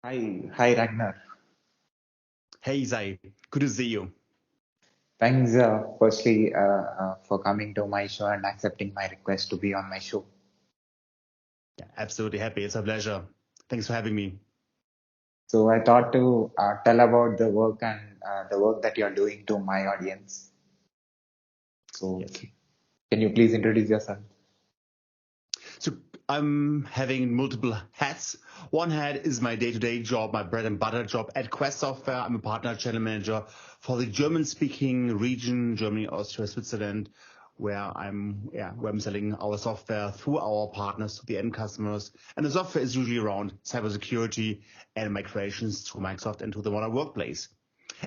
Hi, Ragnar. Hey Zai, good to see you. Thanks, firstly, for coming to my show and accepting my request to be on my show. Yeah, absolutely happy. It's a pleasure. Thanks for having me. So I thought to tell about the work and the work that you're doing to my audience. So Yes. can you please introduce yourself? So I'm having multiple hats. One hat is my day-to-day job, my bread and butter job at Quest Software. I'm a partner channel manager for the German-speaking region, Germany, Austria, Switzerland, where I'm selling our software through our partners to the end customers. And the software is usually around cybersecurity and migrations to Microsoft and to the modern workplace.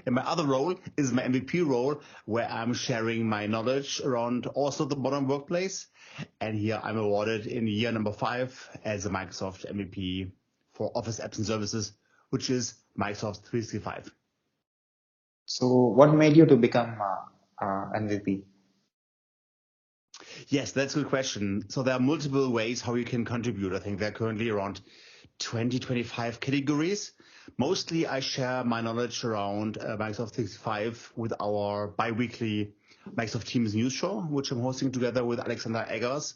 And my other role is my MVP role, where I'm sharing my knowledge around also the modern workplace. And here I'm awarded in year number 5 as a Microsoft MVP for Office Apps and Services, which is Microsoft 365. So what made you to become MVP? Yes, that's a good question. So there are multiple ways how you can contribute. I think there are currently around 20, 25 categories. Mostly I share my knowledge around Microsoft 365 with our bi-weekly Microsoft Teams news show, which I'm hosting together with Alexander Eggers.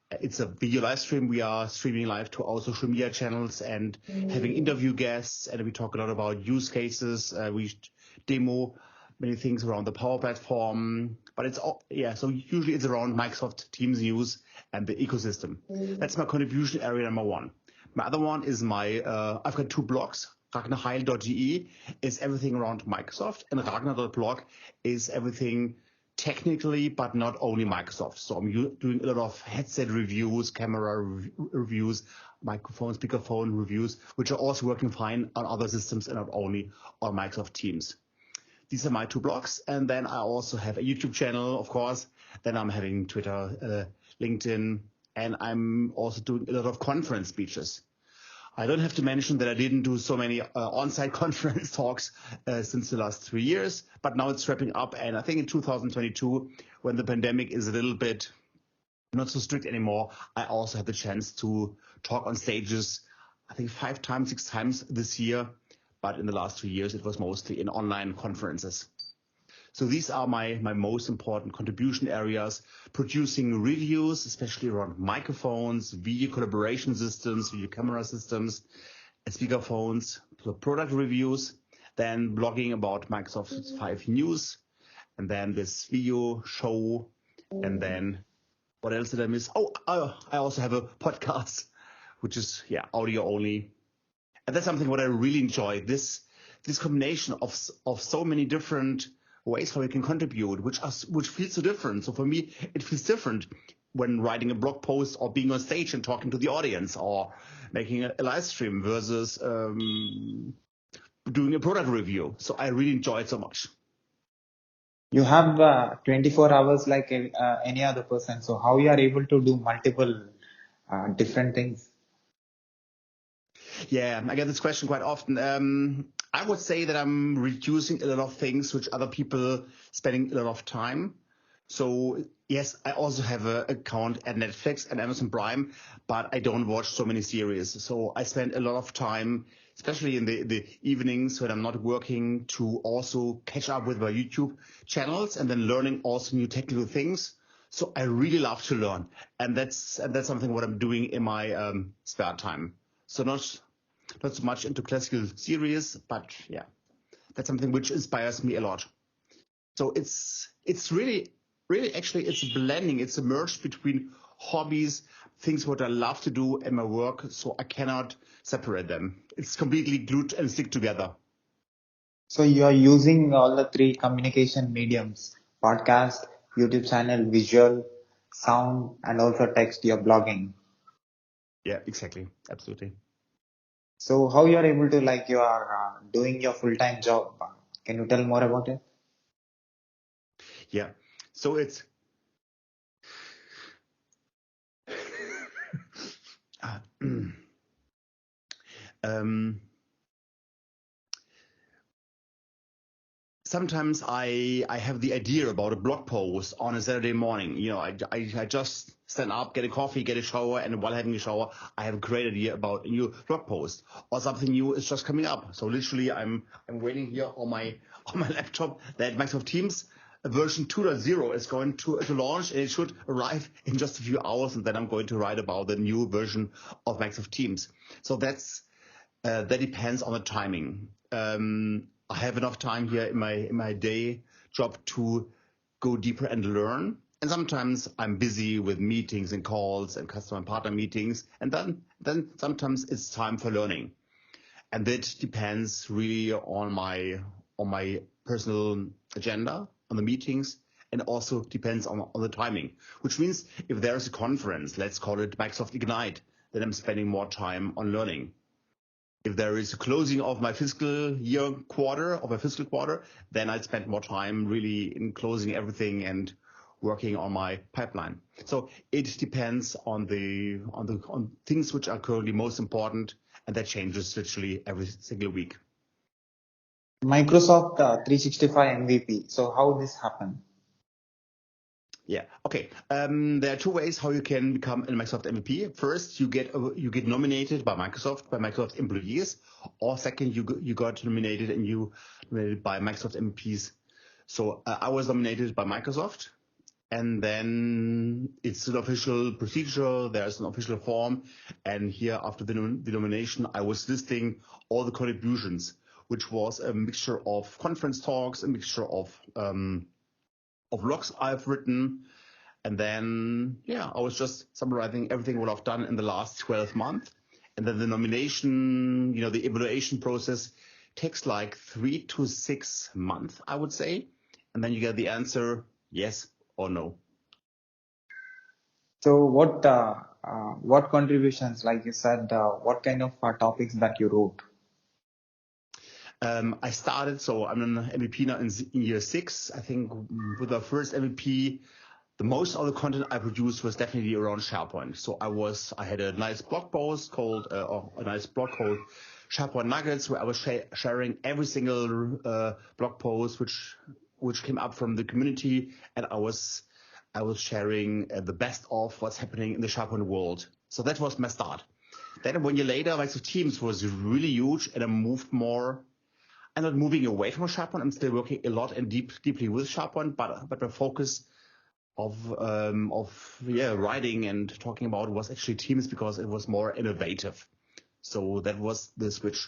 It's a video live stream. We are streaming live to our social media channels and having interview guests. And we talk a lot about use cases. We demo many things around the Power Platform. But it's all, yeah, so usually it's around Microsoft Teams news and the ecosystem. That's my contribution area number one. My other one is I've got 2 blogs. Heil is everything around Microsoft, and Ragnar.blog is everything technically, but not only Microsoft. So I'm doing a lot of headset reviews, camera reviews, microphone, speakerphone reviews, which are also working fine on other systems and not only on Microsoft Teams. These are my 2 blogs. And then I also have a YouTube channel, of course. Then I'm having Twitter, LinkedIn, and I'm also doing a lot of conference speeches. I don't have to mention that I didn't do so many on-site conference talks since the last 3 years, but now it's wrapping up. And I think in 2022, when the pandemic is a little bit not so strict anymore, I also had the chance to talk on stages, I think 5 times, 6 times this year. But in the last 2 years, it was mostly in online conferences. So these are my most important contribution areas: producing reviews, especially around microphones, video collaboration systems, video camera systems, and speakerphones, product reviews, then blogging about Microsoft 5 news, and then this video show, and then what else did I miss? I also have a podcast, which is audio only, and that's something what I really enjoy. This combination of so many different ways how you can contribute, which feels so different. So for me, it feels different when writing a blog post or being on stage and talking to the audience or making a live stream versus doing a product review. So I really enjoy it so much. You have 24 hours like any other person. So how you are able to do multiple different things? Yeah, I get this question quite often. I would say that I'm reducing a lot of things which other people spending a lot of time. So yes, I also have an account at Netflix and Amazon Prime, but I don't watch so many series. So I spend a lot of time, especially in the evenings when I'm not working, to also catch up with my YouTube channels and then learning also new technical things. So I really love to learn, and that's something what I'm doing in my spare time. So not so much into classical series, but yeah, that's something which inspires me a lot. So it's really actually it's a blending, it's a merge between hobbies, things what I love to do, and my work. So I cannot separate them. It's completely glued and stick together. So you are using all the three communication mediums: podcast, YouTube channel, visual, sound, and also text. You're blogging. Yeah, exactly, absolutely. So how you are able to like you are doing your full-time job? Can you tell more about it? Yeah. So it's uh, um, sometimes I have the idea about a blog post on a Saturday morning. I just stand up, get a coffee, get a shower, and while having a shower, I have a great idea about a new blog post or something new is just coming up. So literally, I'm waiting here on my laptop that Microsoft Teams version 2.0 is going to launch, and it should arrive in just a few hours, and then I'm going to write about the new version of Microsoft Teams. So that depends on the timing. I have enough time here in my day job to go deeper and learn. And sometimes I'm busy with meetings and calls and customer and partner meetings. And then sometimes it's time for learning. And that depends really on my personal agenda, on the meetings, and also depends on the timing. Which means if there's a conference, let's call it Microsoft Ignite, then I'm spending more time on learning. If there is a closing of my fiscal quarter, then I'd spend more time really in closing everything and working on my pipeline. So it depends on things which are currently most important, and that changes literally every single week. Microsoft 365 MVP. So how this happen? Yeah. Okay. There are two ways how you can become a Microsoft MVP. First, you get nominated by Microsoft employees, or second, you got nominated by Microsoft MVPs. So I was nominated by Microsoft, and then it's an official procedure. There's an official form, and here after the nomination, I was listing all the contributions, which was a mixture of conference talks, a mixture of blogs I've written. And then, I was just summarizing everything what I've done in the last 12 months. And then the nomination, the evaluation process takes like 3 to 6 months, I would say. And then you get the answer, yes or no. So what contributions, like you said, what kind of topics that you wrote? I started, so I'm an MVP now in year 6. I think with the first MVP, the most of the content I produced was definitely around SharePoint. So I had a nice blog post called SharePoint Nuggets, where I was sharing every single blog post which came up from the community, and I was sharing the best of what's happening in the SharePoint world. So that was my start. Then 1 year later, Microsoft Teams was really huge, and I moved more. I'm not moving away from SharePoint. I'm still working a lot and deeply with SharePoint, but my focus of writing and talking about was actually Teams, because it was more innovative. So that was the switch.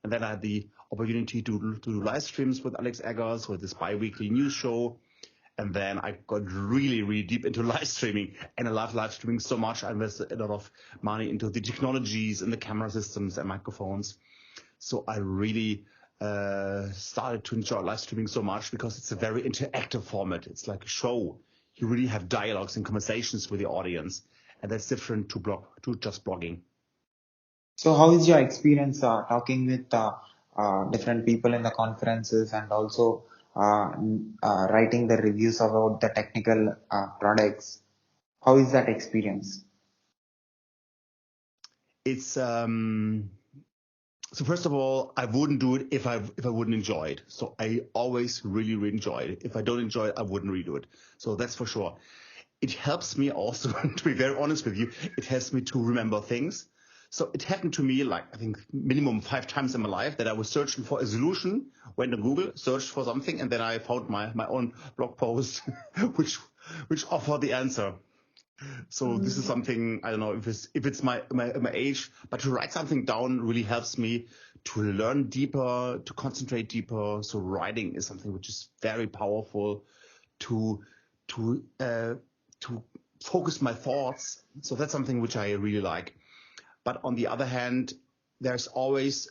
And then I had the opportunity to do live streams with Alex Eggers with this bi-weekly news show. And then I got really, really deep into live streaming, and I love live streaming so much. I invested a lot of money into the technologies and the camera systems and microphones. So I really started to enjoy live streaming so much, because it's a very interactive format. It's like a show. You really have dialogues and conversations with the audience, and that's different to just blogging. So how is your experience talking with different people in the conferences, and also writing the reviews about the technical products? How is that experience? It's so first of all, I wouldn't do it if I wouldn't enjoy it. So I always really, really enjoy it. If I don't enjoy it, I wouldn't redo it. So that's for sure. It helps me also, to be very honest with you, it helps me to remember things. So it happened to me, like, I think minimum 5 times in my life, that I was searching for a solution, went to Google, searched for something, and then I found my own blog post, which offered the answer. So this is something, I don't know if it's my age, but to write something down really helps me to learn deeper, to concentrate deeper. So writing is something which is very powerful to focus my thoughts. So that's something which I really like. But on the other hand, there's always,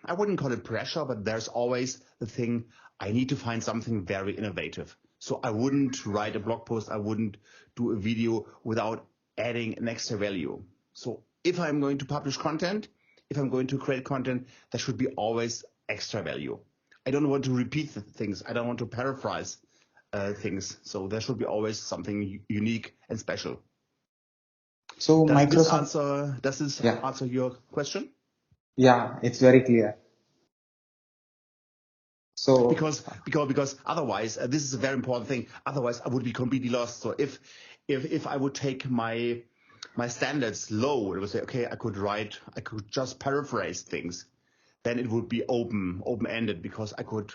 I wouldn't call it pressure, but there's always the thing, I need to find something very innovative. So I wouldn't write a blog post, I wouldn't do a video without adding an extra value. So if I'm going to publish content, if I'm going to create content, there should be always extra value. I don't want to repeat things. I don't want to paraphrase things. So there should be always something unique and special. So Does this Microsoft, answer your question? yeah, it's very clear. So because otherwise, this is a very important thing. Otherwise, I would be completely lost. So if I would take my standards low, it would say, okay, I could just paraphrase things, then it would be open-ended, because I could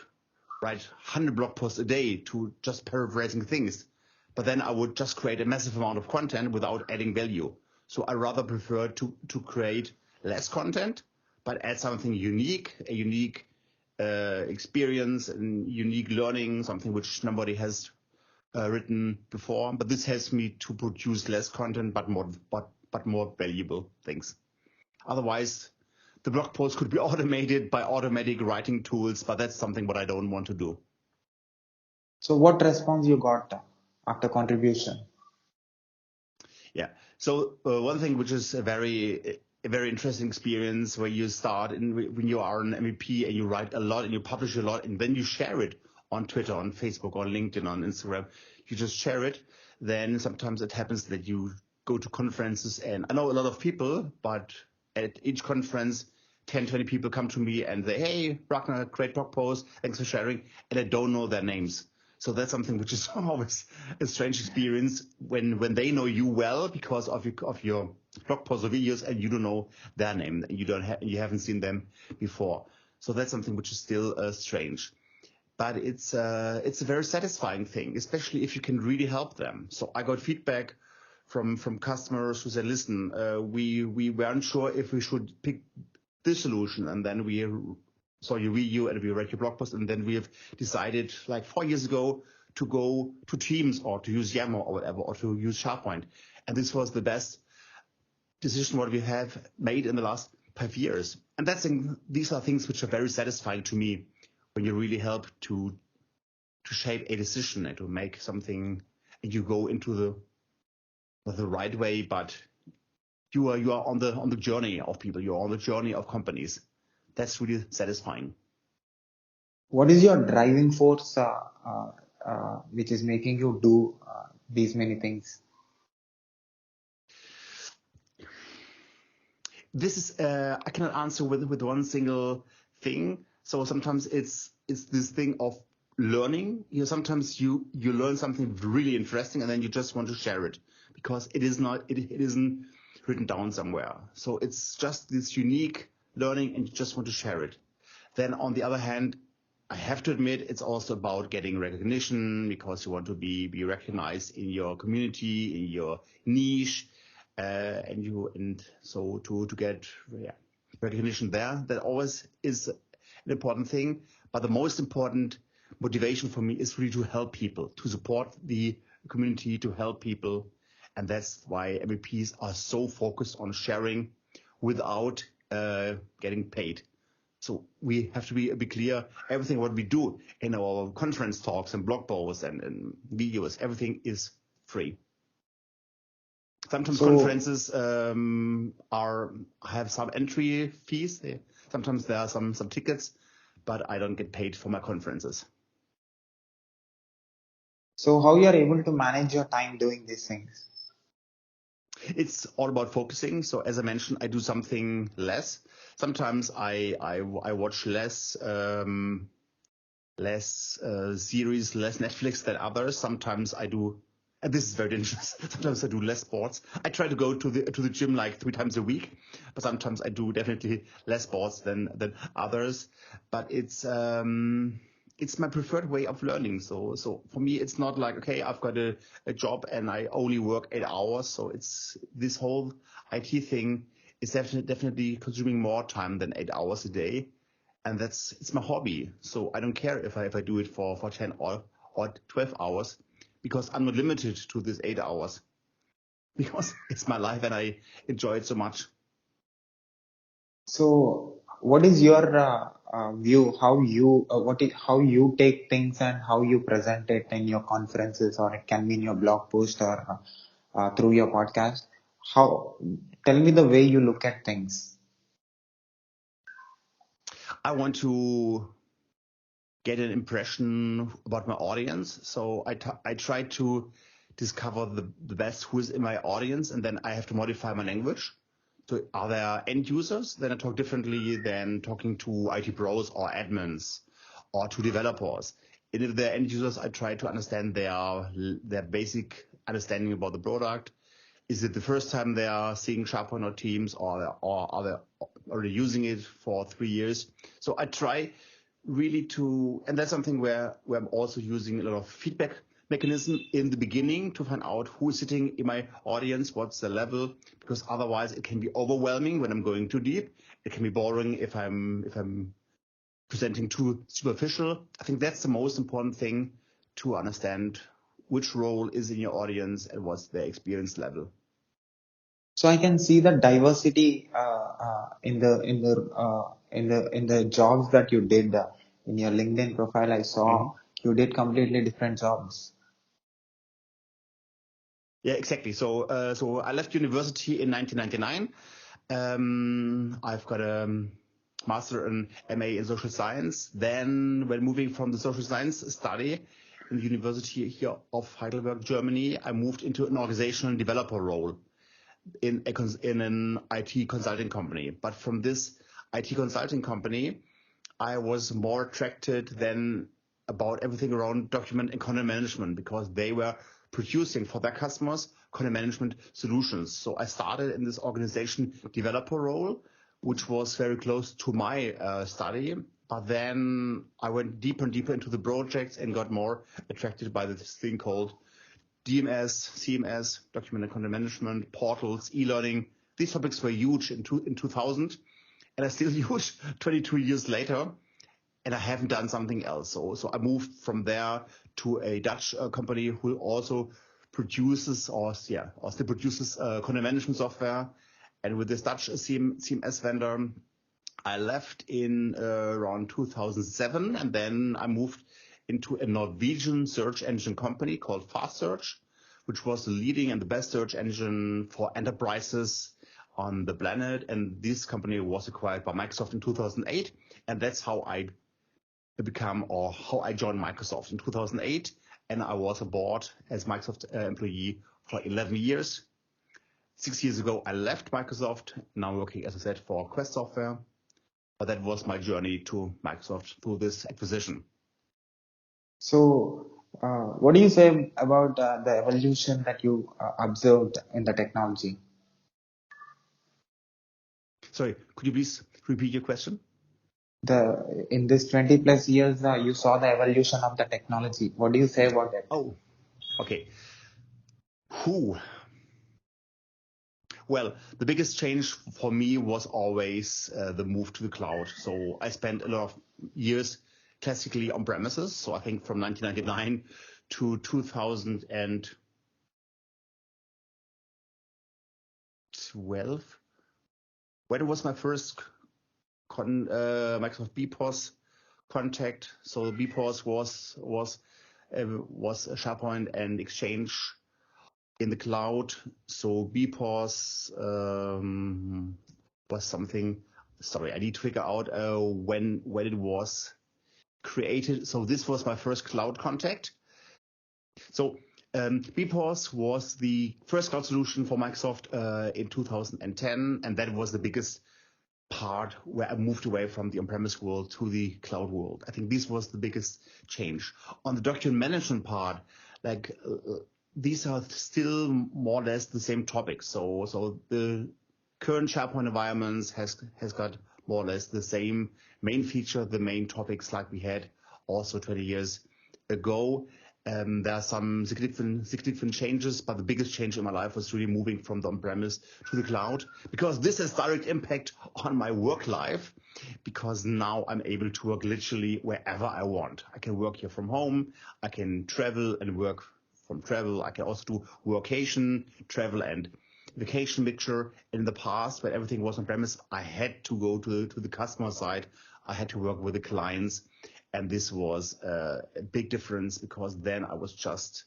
write 100 blog posts a day to just paraphrasing things. But then I would just create a massive amount of content without adding value. So I rather prefer to create less content, but add something unique, a unique experience and unique learning, something which nobody has written before. But this helps me to produce less content, but more valuable things. Otherwise, the blog post could be automated by automatic writing tools, but that's something what I don't want to do. So what response you got after contribution? Yeah. So one thing which is a very interesting experience, where you start when you are an MVP and you write a lot and you publish a lot, and then you share it on Twitter, on Facebook, on LinkedIn, on Instagram. You just share it. Then sometimes it happens that you go to conferences, and I know a lot of people, but at each conference, 10, 20 people come to me and say, hey, Ragnar, great blog post, thanks for sharing. And I don't know their names. So that's something which is always a strange experience when they know you well because of your blog posts or videos, and you don't know their name. You haven't seen them before. So that's something which is still strange. But it's a very satisfying thing, especially if you can really help them. So I got feedback from customers who said, listen, we weren't sure if we should pick this solution, and then we saw your video and we read your blog post, and then we have decided like 4 years ago to go to Teams or to use Yammer or whatever, or to use SharePoint. And this was the best decision what we have made in the last 5 years. And these are things which are very satisfying to me, when you really help to shape a decision and to make something, and you go into the right way, but you are on the journey of people. You are on the journey of companies. That's really satisfying. What is your driving force which is making you do these many things? This is I cannot answer with one single thing. So sometimes it's this thing of learning. Sometimes you learn something really interesting, and then you just want to share it, because it isn't written down somewhere. So it's just this unique learning, and you just want to share it. Then on the other hand, I have to admit, it's also about getting recognition, because you want to be recognized in your community, in your niche, and so to get recognition there. That always is an important thing. But the most important motivation for me is really to help people, to support the community, to help people, and that's why MVPs are so focused on sharing without getting paid. So we have to be clear. Everything what we do in our conference talks and blog posts and videos, everything is free. Sometimes conferences have some entry fees. Sometimes there are some tickets, but I don't get paid for my conferences. So how you are able to manage your time doing these things? It's all about focusing. So as I mentioned, I do something less. Sometimes I watch less series, less Netflix than others. Sometimes I do, and this is very dangerous. Sometimes I do less sports. I try to go to the gym like 3 times a week, but sometimes I do definitely less sports than others. But it's my preferred way of learning. So for me, it's not like, okay, I've got a job and I only work 8 hours. So it's this whole IT thing is definitely consuming more time than 8 hours a day. And it's my hobby. So I don't care if I do it for 10 or 12 hours, because I'm not limited to this 8 hours, because it's my life and I enjoy it so much. So what is your view? How you take things and how you present it in your conferences, or it can be in your blog post, or through your podcast? Tell me the way you look at things. I want to get an impression about my audience. So I try to discover the best who is in my audience, and then I have to modify my language. So are there end users? Then I talk differently than talking to IT pros or admins. or to developers. And if they're end users, I try to understand their basic understanding about the product. Is it the first time they are seeing SharePoint or Teams, or are they already using it for 3 years? So I try really to, and that's something where I'm also using a lot of feedback mechanism in the beginning to find out who is sitting in my audience, what's the level, because otherwise it can be overwhelming when I'm going too deep. It can be boring if I'm presenting too superficial. I think that's the most important thing, to understand which role is in your audience and what's their experience level. So I can see the diversity in the jobs that you did in your LinkedIn profile. I saw you did completely different jobs. Yeah, exactly. So I left university in 1999. I've got a master and MA in social science. Then, when moving from the social science study in the university here of Heidelberg, Germany, I moved into an organizational developer role in an IT consulting company. But from this IT consulting company, I was more attracted than about everything around document and content management, because they were producing for their customers content management solutions. So I started in this organization developer role, which was very close to my study. But then I went deeper and deeper into the projects and got more attracted by this thing called DMS, CMS, document and content management, portals, e-learning. These topics were huge in 2000, and are still huge 22 years later. And I haven't done something else. So I moved from there to a Dutch company who also produces or still produces content management software. And with this Dutch CMS vendor, I left in around 2007, and then I moved into a Norwegian search engine company called Fast Search, which was the leading and the best search engine for enterprises on the planet. And this company was acquired by Microsoft in 2008, and that's how I joined Microsoft in 2008, and I was aboard as Microsoft employee for 11 years. 6 years ago, I left Microsoft, now working, as I said, for Quest Software. But that was my journey to Microsoft through this acquisition. So, what do you say about the evolution that you observed in the technology? Sorry, could you please repeat your question? In this 20 plus years, you saw the evolution of the technology. What do you say about it? Oh, okay. Who? Well, the biggest change for me was always the move to the cloud. So I spent a lot of years classically on premises. So I think from 1999 to 2012, when it was my first Microsoft BPOS contact. So BPOS was SharePoint and Exchange in the cloud. So BPOS was something. Sorry, I need to figure out when it was created. So this was my first cloud contact. So BPOS was the first cloud solution for Microsoft in 2010, and that was the biggest part where I moved away from the on-premise world to the cloud world. I think this was the biggest change. On the document management part, these are still more or less the same topics. So the current SharePoint environments has got more or less the same main feature, the main topics like we had also 20 years ago. There are some significant changes, but the biggest change in my life was really moving from the on-premise to the cloud, because this has direct impact on my work life, because now I'm able to work literally wherever I want. I can work here from home. I can travel and work from travel. I can also do workation, travel and vacation mixture. In the past, when everything was on premise, I had to go to the customer side. I had to work with the clients. And this was a big difference, because then I was just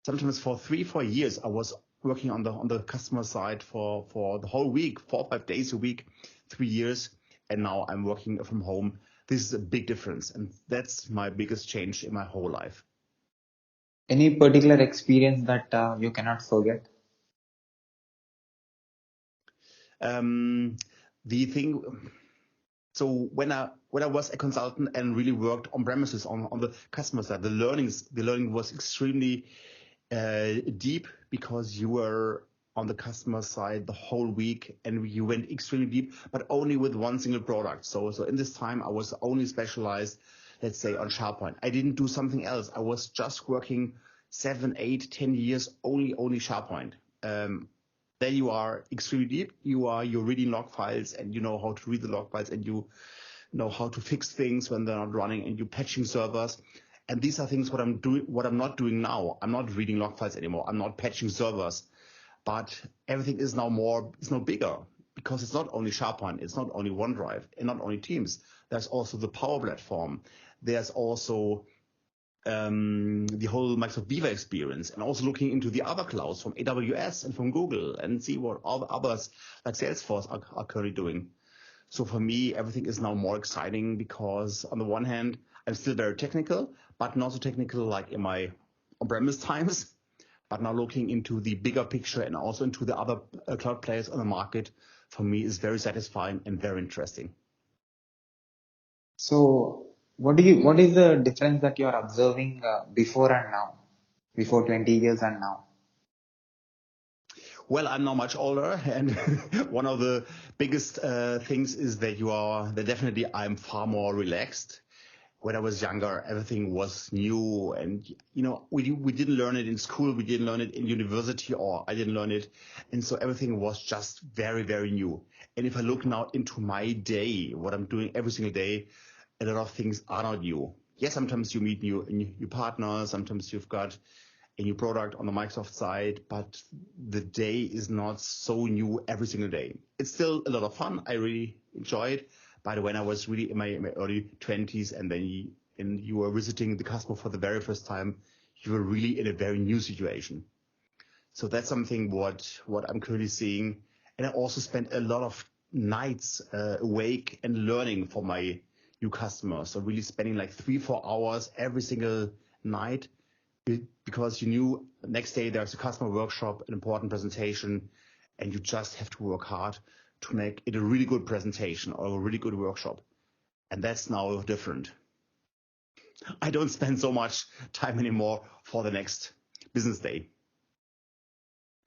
sometimes for 3-4 years, I was working on the customer side for the whole week, 4 or 5 days a week, 3 years. And now I'm working from home. This is a big difference. And that's my biggest change in my whole life. Any particular experience that you cannot forget? The thing. So when when I was a consultant and really worked on premises on the customer side. The learning was extremely deep because you were on the customer side the whole week and you went extremely deep, but only with one single product. So in this time I was only specialized, let's say, on SharePoint. I didn't do something else. I was just working 7, 8, 10 years only SharePoint. Then you are extremely deep. You're reading log files and you know how to read the log files and you know how to fix things when they're not running and you're patching servers. And these are things what I'm not doing now. I'm not reading log files anymore. I'm not patching servers, but everything is now bigger because it's not only SharePoint. It's not only OneDrive and not only Teams. There's also the Power Platform. There's also the whole Microsoft Viva experience, and also looking into the other clouds from AWS and from Google and see what all the others like Salesforce are currently doing. So for me, everything is now more exciting because on the one hand, I'm still very technical, but not so technical like in my on-premise times, but now looking into the bigger picture and also into the other cloud players on the market, for me is very satisfying and very interesting. So what is the difference that you are observing before and now, before 20 years and now? Well, I'm now much older, and one of the biggest things is that definitely I'm far more relaxed. When I was younger, everything was new, and we didn't learn it in school, we didn't learn it in university, or I didn't learn it, and so everything was just very, very new. And if I look now into my day, what I'm doing every single day, a lot of things are not new. Yes, sometimes you meet new partners, sometimes you've got a new product on the Microsoft side, but the day is not so new every single day. It's still a lot of fun. I really enjoy it. But when I was really in my early 20s and then you were visiting the customer for the very first time, you were really in a very new situation. So that's something what I'm currently seeing. And I also spent a lot of nights awake and learning for my new customers. So really spending like 3-4 hours every single night, because you knew the next day there's a customer workshop, an important presentation, and you just have to work hard to make it a really good presentation or a really good workshop. And that's now different. I don't spend so much time anymore for the next business day.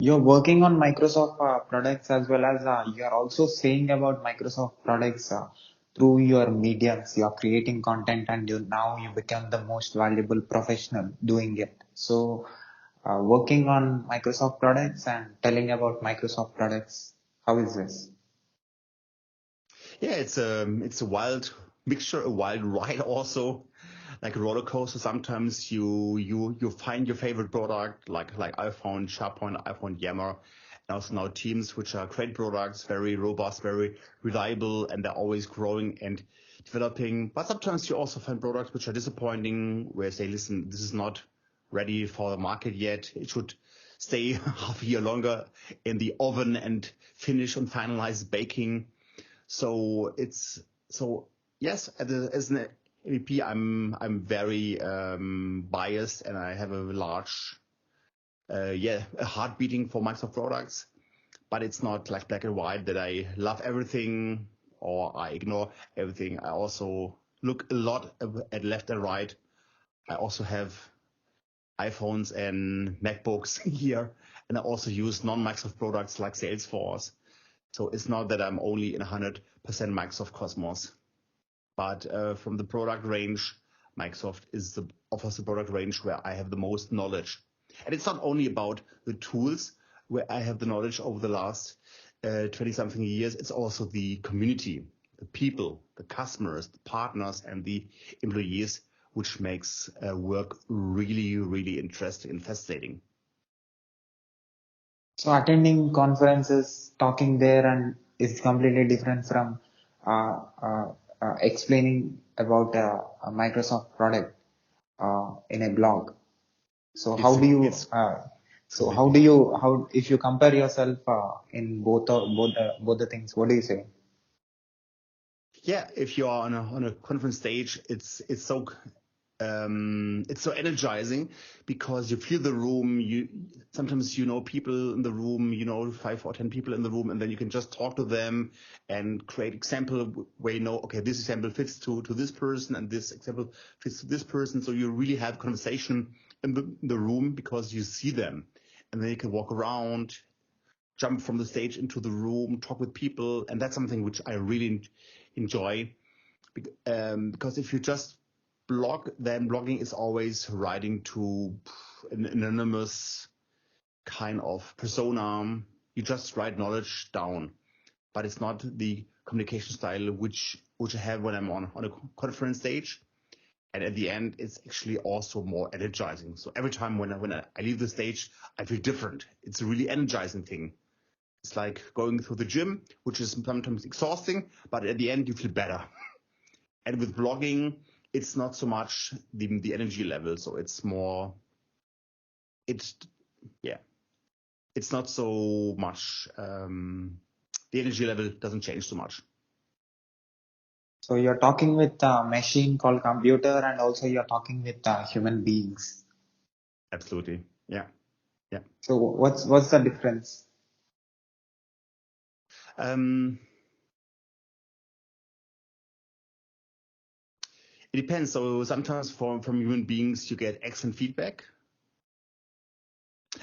You're working on Microsoft products as well as you are also saying about Microsoft products through your mediums. You are creating content and you become the most valuable professional doing it. So working on Microsoft products and telling about Microsoft products, how is this? Yeah, it's a wild mixture, a wild ride also, like a roller coaster. Sometimes you find your favorite product, like I found SharePoint, I found Yammer, and also now Teams, which are great products, very robust, very reliable, and they're always growing and developing. But sometimes you also find products which are disappointing, where you say, listen, this is not ready for the market yet. It should stay half a year longer in the oven and finish and finalize baking. So yes, as an MEP, I'm very biased, and I have a large a heart beating for Microsoft products. But it's not like black and white that I love everything or I ignore everything. I also look a lot at left and right. I also have iPhones and MacBooks here, and I also use non-Microsoft products like Salesforce. So it's not that I'm only in 100% Microsoft Cosmos, but from the product range, Microsoft offers the product range where I have the most knowledge. And it's not only about the tools where I have the knowledge over the last 20 something years. It's also the community, the people, the customers, the partners, and the employees, which makes work really, really interesting and fascinating. So attending conferences, talking there, and is completely different from uh, uh, explaining about a Microsoft product in a blog. So how do you? It's So how do completely. you? How if you compare yourself in both the things? What do you say? Yeah, if you are on a conference stage, it's so it's so energizing because you feel the room. Sometimes people in the room, 5 or 10 people in the room, and then you can just talk to them and create example where okay, this example fits to this person and this example fits to this person. So you really have conversation in the room because you see them, and then you can walk around, jump from the stage into the room, talk with people, and that's something which I really enjoy. Because if you just blog, then blogging is always writing to an anonymous kind of persona. You just write knowledge down, but it's not the communication style which I have when I'm on a conference stage. And at the end, it's actually also more energizing. So every time when I leave the stage, I feel different. It's a really energizing thing. It's like going through the gym, which is sometimes exhausting, but at the end you feel better. And with blogging, it's not so much the energy level. So it's more, it's not so much, the energy level doesn't change so much. So you're talking with a machine called computer, and also you're talking with human beings. Absolutely. Yeah. So what's the difference? It depends. So sometimes from human beings, you get excellent feedback.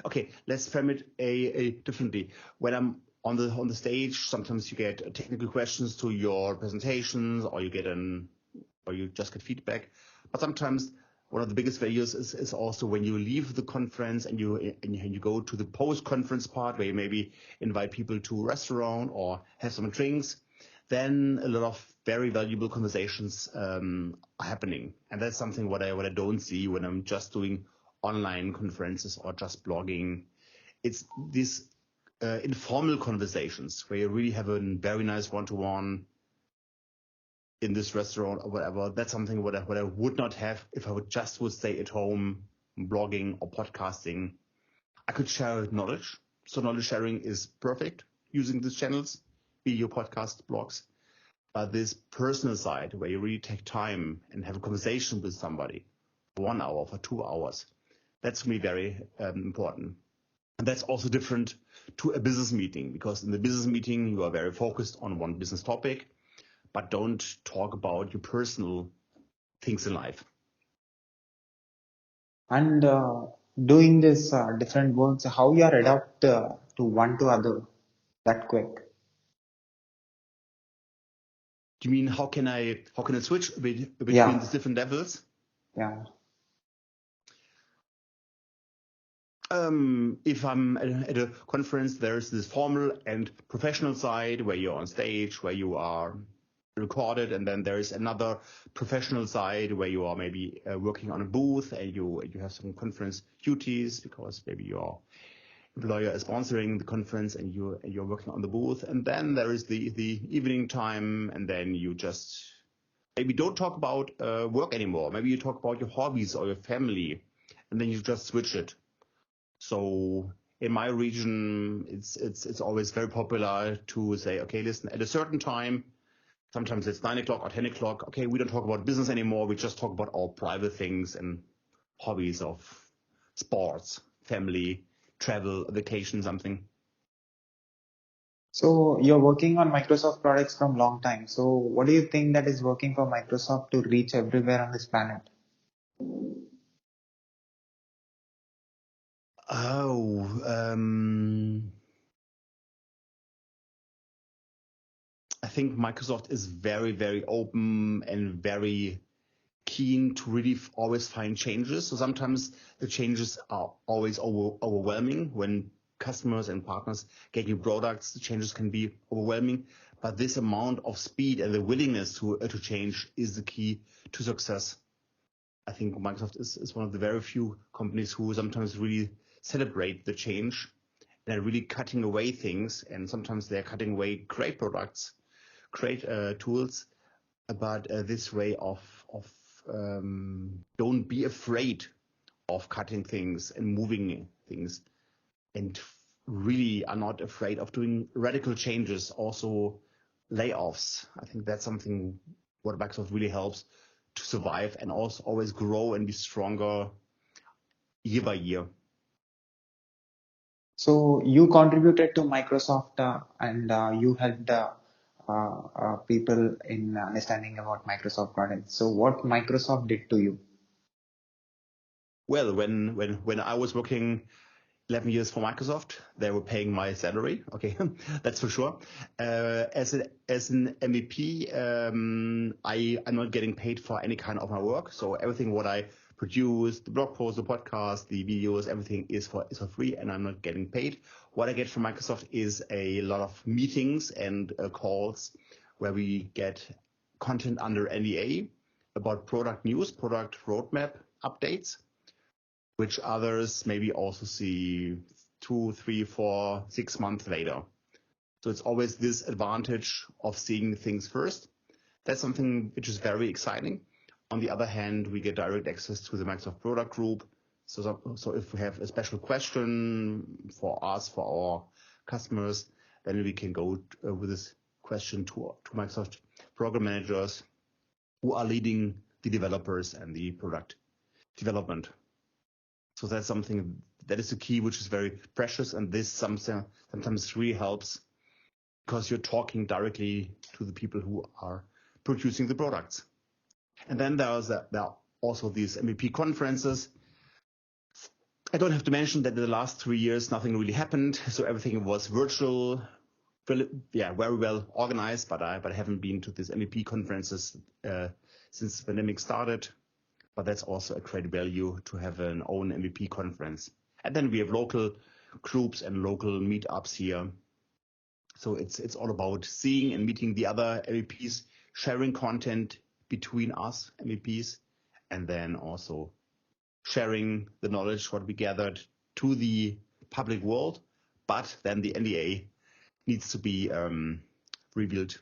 Okay, let's frame it a differently. When I'm on the stage, sometimes you get technical questions to your presentations, or you just get feedback. But sometimes one of the biggest values is also when you leave the conference and you go to the post-conference part where you maybe invite people to a restaurant or have some drinks. Then a lot of very valuable conversations are happening, and that's something what I don't see when I'm just doing online conferences or just blogging. It's these informal conversations where you really have a very nice one-to-one in this restaurant or whatever. That's something what I would not have if I would stay at home blogging or podcasting. I could share knowledge. So knowledge sharing is perfect using these channels, video, podcast, blogs. But this personal side where you really take time and have a conversation with somebody for 1 hour, for 2 hours, that's for me very important. And that's also different to a business meeting, because in the business meeting, you are very focused on one business topic, but don't talk about your personal things in life. And doing this different works, how you are adapt to one to other that quick? Do you mean how can I switch between Yeah, these different levels? yeah. If I'm at a conference, there's this formal and professional side where you're on stage, where you are recorded, and then there's another professional side where you are maybe working on a booth and you have some conference duties because maybe your employer is sponsoring the conference and you're working on the booth. And then there is the evening time, and then you just maybe don't talk about work anymore. Maybe you talk about your hobbies or your family, and then you just switch it. So in my region, it's always very popular to say, okay, listen, at a certain time, sometimes it's 9 o'clock or 10 o'clock. Okay, we don't talk about business anymore. We just talk about our private things and hobbies of sports, family, travel, vacation, something. So you're working on Microsoft products from long time. So what do you think that is working for Microsoft to reach everywhere on this planet? Oh, I think Microsoft is very, very open and very keen to really always find changes. So sometimes the changes are always overwhelming. When customers and partners get new products, the changes can be overwhelming. But this amount of speed and the willingness to change is the key to success. I think Microsoft is one of the very few companies who sometimes really celebrate the change. They're really cutting away things, and sometimes they're cutting away great products, great tools. But this way of don't be afraid of cutting things and moving things, and really are not afraid of doing radical changes, also layoffs. I think that's something what Microsoft really helps to survive and also always grow and be stronger year by year. So you contributed to Microsoft and you helped people in understanding about Microsoft products. So what Microsoft did to you? Well, when I was working 11 years for Microsoft, they were paying my salary. Okay, that's for sure. As an MVP, I'm not getting paid for any kind of my work. So everything what I produce, the blog post, the podcast, the videos, everything is for free, and I'm not getting paid. What I get from Microsoft is a lot of meetings and calls where we get content under NDA about product news, product roadmap updates, which others maybe also see 2, 3, 4, 6 months later. So it's always this advantage of seeing things first. That's something which is very exciting. On the other hand, we get direct access to the Microsoft product group. So if we have a special question for us, for our customers, then we can go with this question to Microsoft program managers who are leading the developers and the product development. So that's something that is a key, which is very precious. And this sometimes really helps because you're talking directly to the people who are producing the products. And then there are also these MVP conferences. I don't have to mention that in the last 3 years, nothing really happened. So everything was virtual, very well organized, but I haven't been to these MVP conferences since the pandemic started. But that's also a great value to have an own MVP conference. And then we have local groups and local meetups here. So it's all about seeing and meeting the other MVPs, sharing content between us MVPs, and then also sharing the knowledge what we gathered to the public world. But then the NDA needs to be revealed.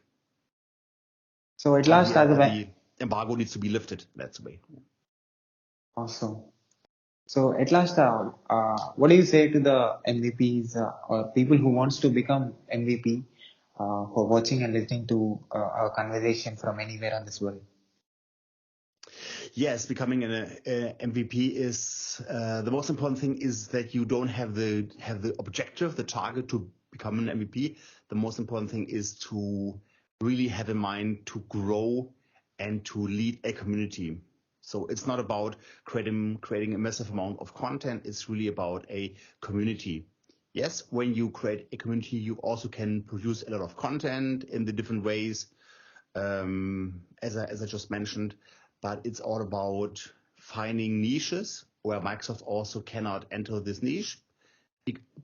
So at last, the embargo needs to be lifted. That's the way. awesome. So at last, what do you say to the MVPs or people who wants to become MVP for watching and listening to our conversation from anywhere on this world? Yes, becoming an MVP is the most important thing is that you don't have the objective, the target to become an MVP. The most important thing is to really have in mind to grow and to lead a community. So it's not about creating a massive amount of content. It's really about a community. Yes, when you create a community, you also can produce a lot of content in the different ways, as I just mentioned. But it's all about finding niches where Microsoft also cannot enter this niche,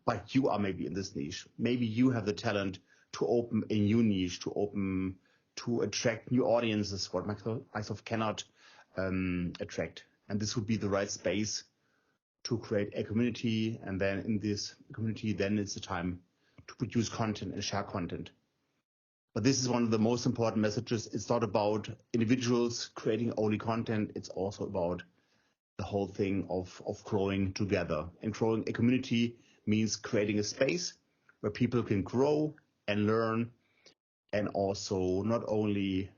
but you are maybe in this niche. Maybe you have the talent to open a new niche, to attract new audiences, what Microsoft cannot attract. And this would be the right space to create a community. And then in this community, then it's the time to produce content and share content. But this is one of the most important messages. It's not about individuals creating only content. It's also about the whole thing of growing together. And growing a community means creating a space where people can grow and learn, and also not only,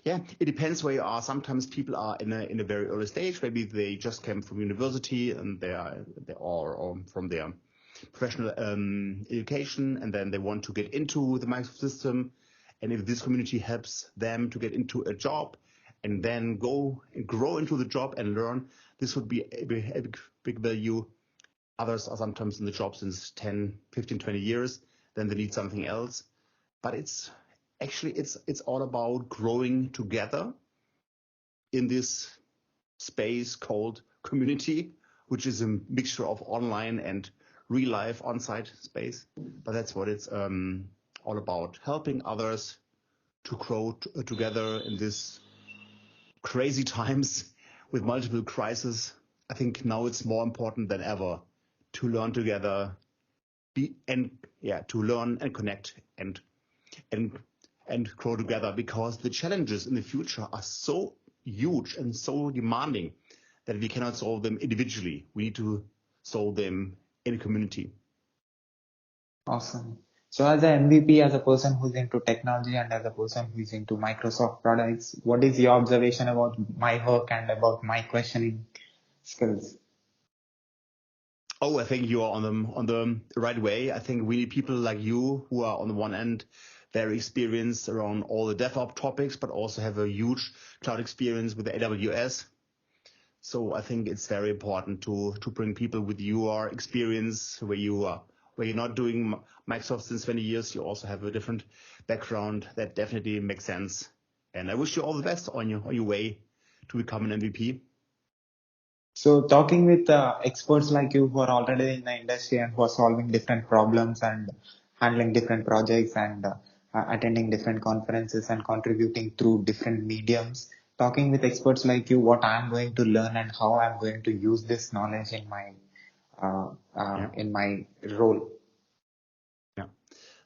it depends where you are. Sometimes people are in a very early stage. Maybe they just came from university and they are from their professional education, and then they want to get into the Microsoft system. And if this community helps them to get into a job and then go and grow into the job and learn, this would be a big value. Others are sometimes in the job since 10, 15, 20 years. Then they need something else. But it's all about growing together in this space called community, which is a mixture of online and real life on-site space. But that's what it's all about, helping others to grow together in this crazy times with multiple crises. I think now it's more important than ever to learn together, to learn and connect and grow together, because the challenges in the future are so huge and so demanding that we cannot solve them individually. We need to solve them in a community. Awesome. So as an MVP, as a person who's into technology and as a person who's into Microsoft products, what is your observation about my work and about my questioning skills? Oh, I think you are on the right way. I think we need people like you who are on the one end very experienced around all the DevOps topics, but also have a huge cloud experience with the AWS. So I think it's very important to bring people with your experience where you're not doing Microsoft since 20 years. You also have a different background. That definitely makes sense. And I wish you all the best on your way to become an MVP. So talking with experts like you who are already in the industry and who are solving different problems and handling different projects and attending different conferences and contributing through different mediums, talking with experts like you, what I'm going to learn and how I'm going to use this knowledge Yeah. in my role. Yeah.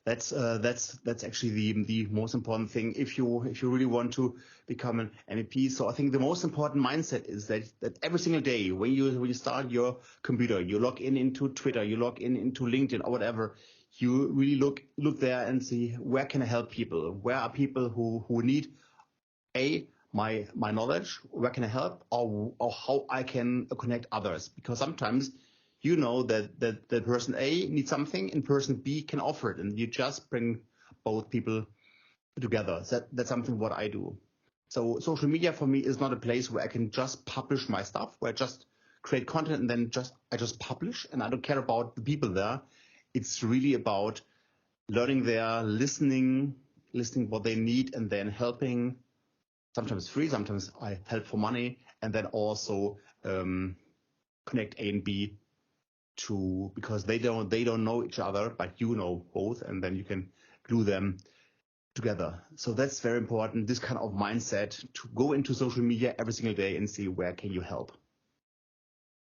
That's actually the most important thing if you really want to become an MEP. So I think the most important mindset is that every single day when you start your computer, you log in into Twitter, you log in into LinkedIn or whatever, you really look there and see where can I help people? Where are people who need my knowledge, where can I help, or how I can connect others? Because sometimes you know that person A needs something and person B can offer it, and you just bring both people together. That's something what I do. So social media for me is not a place where I can just publish my stuff, where I just create content and then I just publish, and I don't care about the people there. It's really about learning there, listening what they need, and then helping. Sometimes free, sometimes I help for money, and then also connect A and B because they don't know each other, but you know both, and then you can glue them together. So that's very important. This kind of mindset to go into social media every single day and see where can you help.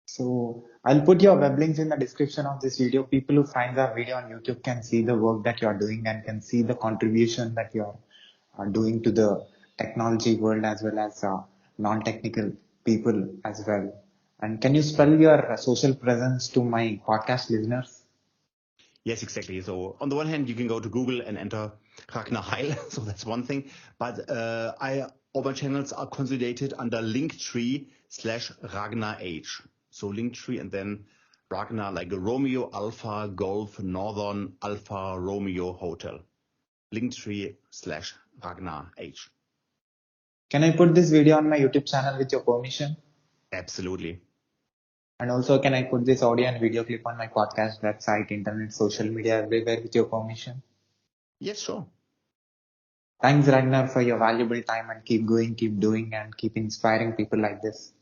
So I'll put your web links in the description of this video. People who find the video on YouTube can see the work that you're doing and can see the contribution that you're doing to the technology world as well as non-technical people as well. And can you spell your social presence to my podcast listeners? Yes, exactly. So on the one hand, you can go to Google and enter Ragnar Heil. So that's one thing. But all my channels are consolidated under Linktree/Ragnar H. So Linktree and then Ragnar like a Romeo Alpha Golf Northern Alpha Romeo Hotel. Linktree/Ragnar H. Can I put this video on my YouTube channel with your permission? Absolutely. And also, can I put this audio and video clip on my podcast website, internet, social media, everywhere with your permission? Yes, sure. Thanks, Ragnar, for your valuable time and keep going, keep doing, and keep inspiring people like this.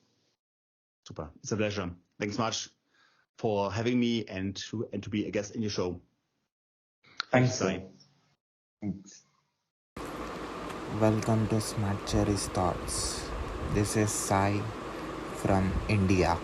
Super. It's a pleasure. Thanks much for having me and to be a guest in your show. Thank you, Thanks, sir. Sai. Thanks. Welcome to Smart Cherry's Thoughts. This is Sai from India.